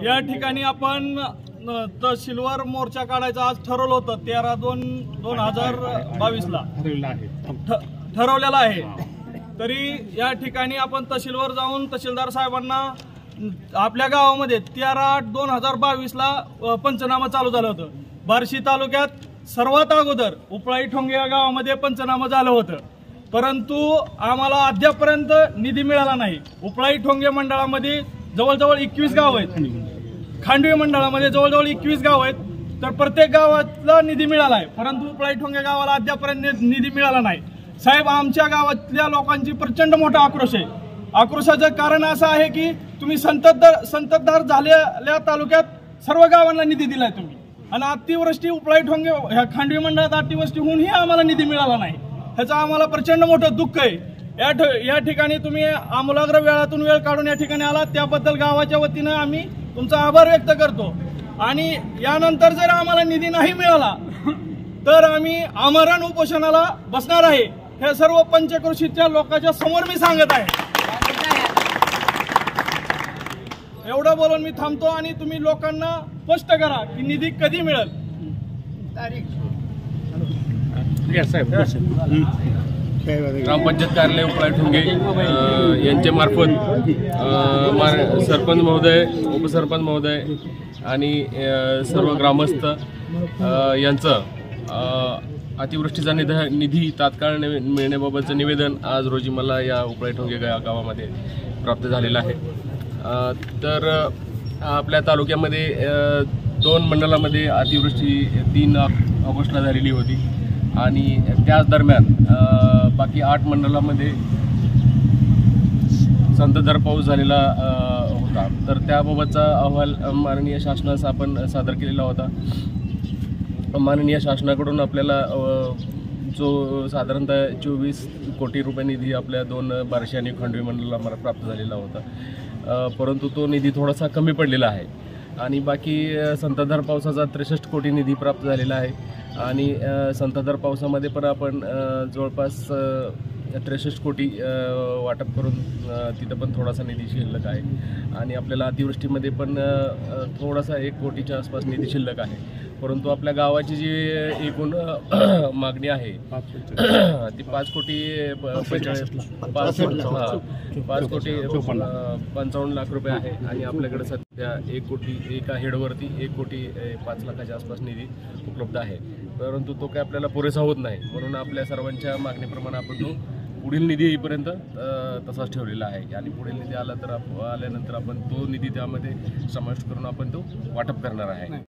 या ठिकाणी आपण तहसीलवर मोर्चा काढायचा आज ठरवलं होतं 13/2/2022 ला ठरवलेला आहे। तरी या ठिकाणी आपण तहसीलवर जाऊन तहसीलदार साहेबांना आपल्या गावामध्ये 13/8/2022 ला पंचनामा चालू झालं होतं। बार्शी तालुक्यात सर्वात अगोदर उपळाई ठोंगे या गावामध्ये पंचनामा झालं होतं, परंतु आम्हाला अद्यापर्यंत निधी मिळाला नाही। उपळाई ठोंगे मंडळामध्ये जवळजवळ 21 गाव आहेत, खांडवी मंडळामध्ये जवळजवळ 21 गाव आहेत, तर प्रत्येक गावाला निधी मिळाला आहे, परंतु उपळाई ठोंगे गावाला अद्यापर्यंत निधी मिळाला नाही। साहेब, आमच्या गावातल्या लोकांची प्रचंड मोठा आक्रोश आहे। आक्रोशाचं कारण असं आहे की तुम्ही संततधार झालेल्या तालुक्यात सर्व गावांना निधी दिलाय तुम्ही, आणि अतिवृष्टी उपळाई ठोंगे ह्या खांडवी मंडळात अतिवृष्टी होऊनही आम्हाला निधी मिळाला नाही। ह्याचं आम्हाला प्रचंड मोठं दुःख आहे। या ठिकाणी तुम्ही आमूलाग्र वेळातून वेळ काढून या ठिकाणी आलात, त्याबद्दल गावाच्या वतीनं आम्ही तुमचा आभार व्यक्त करतो। आणि यानंतर जर आम्हाला निधी नाही मिळाला तर आम्ही आमरण उपोषणाला बसणार आहे, हे सर्व पंचक्रोशीच्या लोकांच्या समोर मी सांगत आहे। एवढं बोलून मी थांबतो आणि तुम्ही लोकांना स्पष्ट करा की निधी कधी मिळेल। ग्रामपंचायत कार्यालय उपळाई ठोंगे यांच्या मार्फत सरपंच महोदय, उपसरपंच महोदय आणि सर्व ग्रामस्थ यांचं अतिवृष्टीचा निधी तात्काळ मिळण्याबाबतचं निवेदन आज रोजी मला या उपळाई ठोंगे गावामध्ये प्राप्त झालेलं आहे। तर आपल्या तालुक्यामध्ये 2 मंडळामध्ये अतिवृष्टी 3 ऑगस्टला झालेली होती आणि त्याच दरम्यान बाकी 8 मंडळामध्ये संततधार पाऊस झालेला होता। तर त्याबाबतचा अहवाल माननीय शासनास आपण सादर केलेला होता। माननीय शासनाकडून आपल्याला जो साधारणतः 24 कोटी रुपये निधी आपल्या 2 बार्शी आणि खांडवी मंडळाला प्राप्त झालेला होता, परंतु तो निधी थोडासा कमी पडलेला आहे आणि बाकी संततधार पावसाचा 63 कोटी निधी प्राप्त झालेला आहे। आणि संततधार पावसामध्ये पण आपण जवळपास 63 कोटी वाटप करून तिथं पण थोडासा निधी शिल्लक आहे आणि आपल्याला अतिवृष्टीमध्ये पण थोडासा 1 कोटीच्या आसपास निधी शिल्लक आहे। परंतु आपल्या गावाची जी एकूण मागणी आहे ती 5 कोटी 55 लाख रुपये आहे आणि आपल्याकडे सध्या 1 कोटी एका हेडवरती 1 कोटी 5 लाखाच्या आसपास निधी उपलब्ध आहे, परंतु तो काय आपल्याला पुरेसा होत नाही। म्हणून आपल्या सर्वांच्या मागणीप्रमाणे आपण तो पुढील निधी येईपर्यंत तसाच ठेवलेला आहे आणि पुढील निधी आल्यानंतर आपण तो निधी त्यामध्ये समाविष्ट करून आपण तो वाटप करणार आहे।